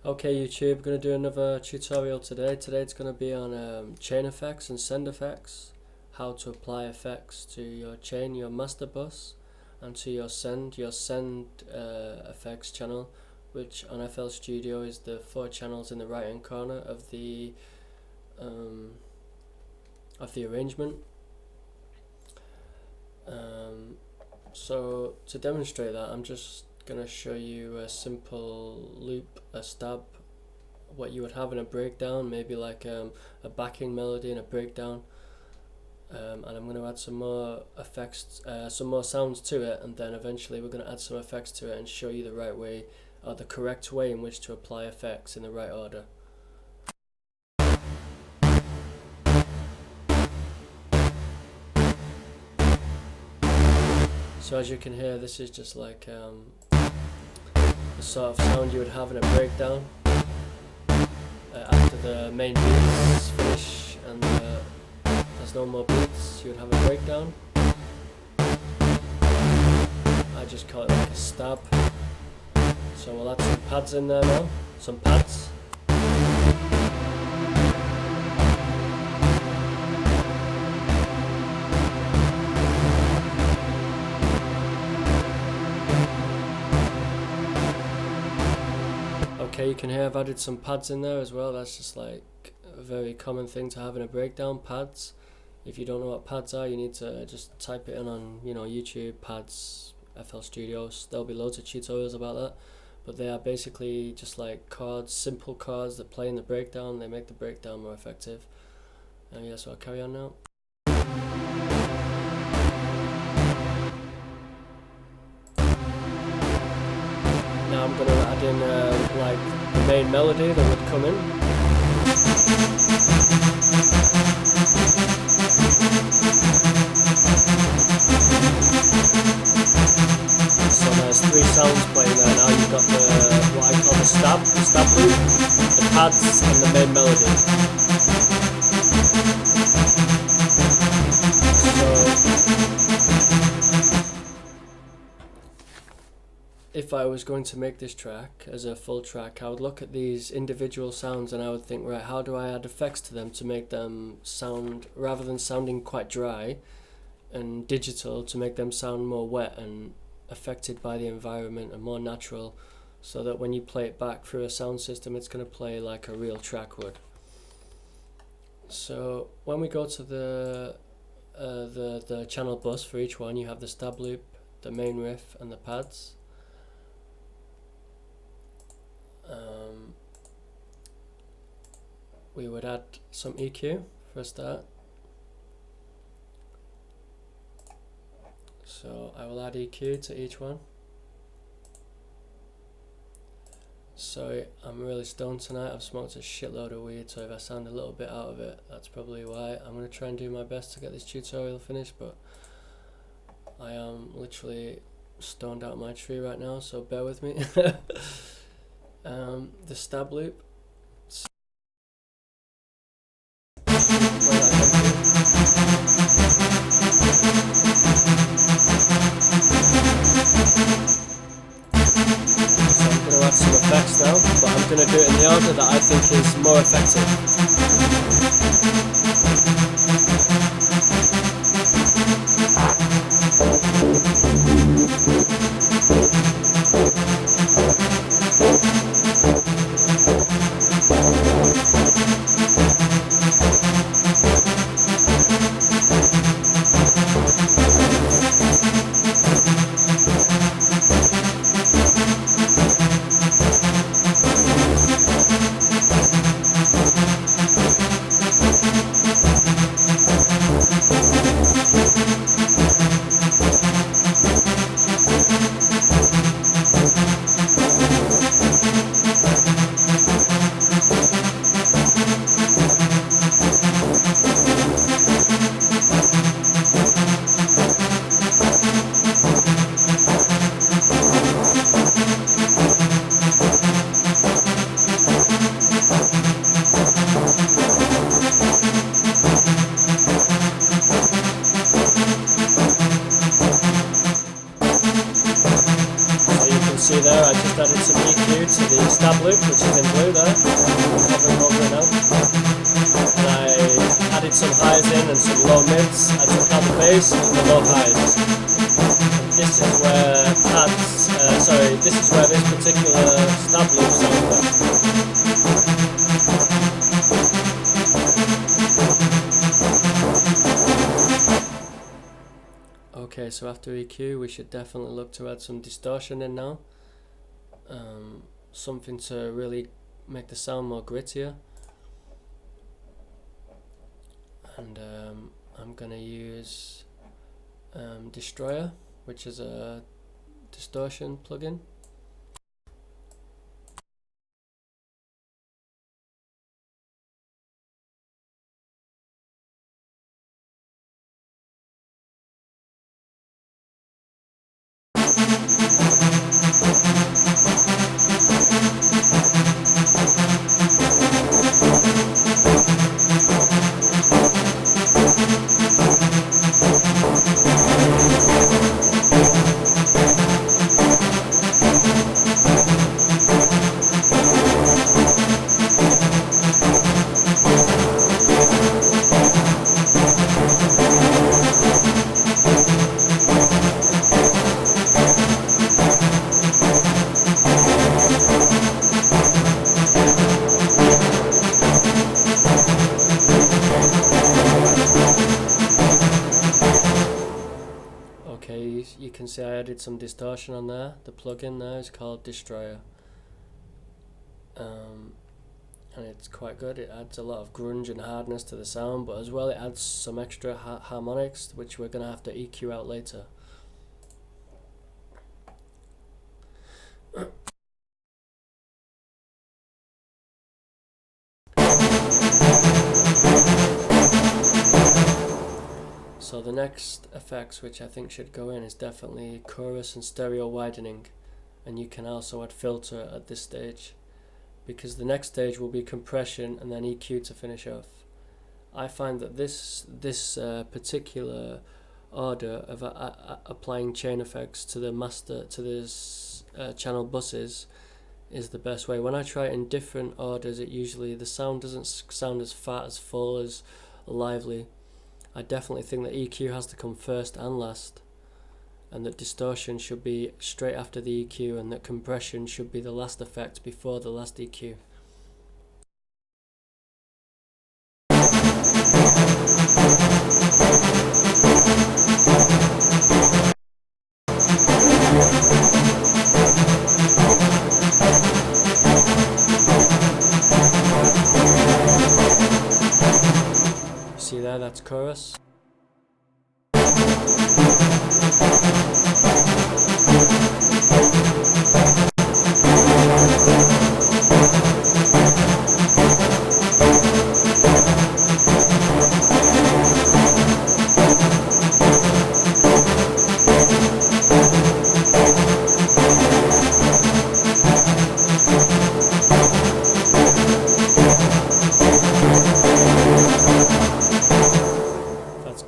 Okay YouTube, gonna do another tutorial today. Today it's gonna be on chain effects and send effects, how to apply effects to your chain, your master bus, and to your send effects channel, which on FL Studio is the 4 channels in the right hand corner of the arrangement. So to demonstrate that, I'm just gonna show you a simple loop, a stab, what you would have in a breakdown, maybe like a backing melody and a breakdown, and I'm going to add some more effects, some more sounds to it, and then eventually we're going to add some effects to it and show you the right way, or the correct way in which to apply effects in the right order. So as you can hear, this is just like the sort of sound you would have in a breakdown. After the main beats finish and there's no more beats, you would have a breakdown. I just call it like a stab. So we'll add some pads in there now, some pads. Okay, you can hear I've added some pads in there as well. That's just like a very common thing to have in a breakdown, pads. If you don't know what pads are, you need to just type it in on, YouTube, pads, FL Studios. There'll be loads of tutorials about that. But they are basically just like chords, simple chords that play in the breakdown. They make the breakdown more effective. Yeah, so I'll carry on now. Now I'm going to add in like the main melody that would come in. So there's 3 sounds playing there now. You've got what I call the stab loop, the pads and the main melody. If I was going to make this track as a full track, I would look at these individual sounds and I would think, right, how do I add effects to them to make them sound, rather than sounding quite dry and digital, to make them sound more wet and affected by the environment and more natural, so that when you play it back through a sound system, it's going to play like a real track would. So when we go to the channel bus for each one, you have the stab loop, the main riff and the pads. We would add some EQ for a start. So I will add EQ to each one. Sorry, I'm really stoned tonight. I've smoked a shitload of weed, so if I sound a little bit out of it, that's probably why. I'm going to try and do my best to get this tutorial finished, but I am literally stoned out of my tree right now, so bear with me. The stab loop. Some effects now, but I'm going to do it in the order that I think is more effective. to the stab loop, which is in blue there, hovering over it now. And I added some highs in and some low mids. I took out the bass and the low highs. And this is where this is where this particular stab loop sounds best. Okay, so after EQ we should definitely look to add some distortion in now. Something to really make the sound more grittier. And I'm gonna use Destroyer, which is a distortion plugin. Okay, you can see I added some distortion on there. The plugin there is called Destroyer. And it's quite good. It adds a lot of grunge and hardness to the sound, but as well it adds some extra harmonics, which we're going to have to EQ out later. So the next effects which I think should go in is definitely chorus and stereo widening, and you can also add filter at this stage, because the next stage will be compression and then EQ to finish off. I find that this particular order of applying chain effects to the master, to this channel buses, is the best way. When I try it in different orders, the sound doesn't sound as fat, as full, as lively. I definitely think that EQ has to come first and last, and that distortion should be straight after the EQ, and that compression should be the last effect before the last EQ. See there, that's chorus.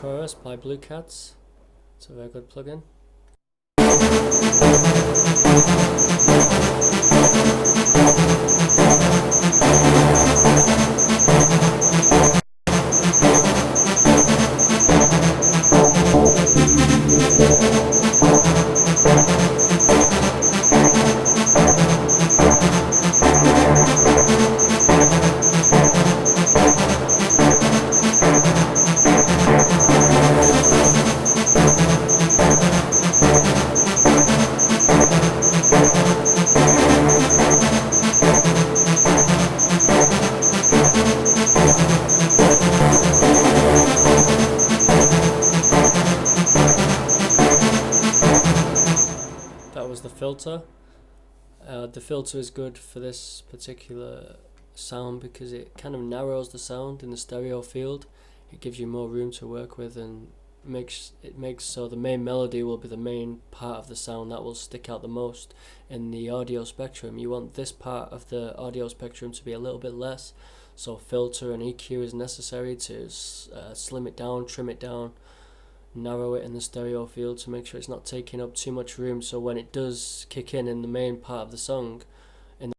Chorus by Blue Cats. It's a very good plugin. That was the filter. The filter is good for this particular sound because it kind of narrows the sound in the stereo field. It gives you more room to work with, and makes so the main melody will be the main part of the sound that will stick out the most in the audio spectrum. You want this part of the audio spectrum to be a little bit less, so filter and EQ is necessary to slim it down, trim it down, narrow it in the stereo field to make sure it's not taking up too much room, so when it does kick in the main part of the song,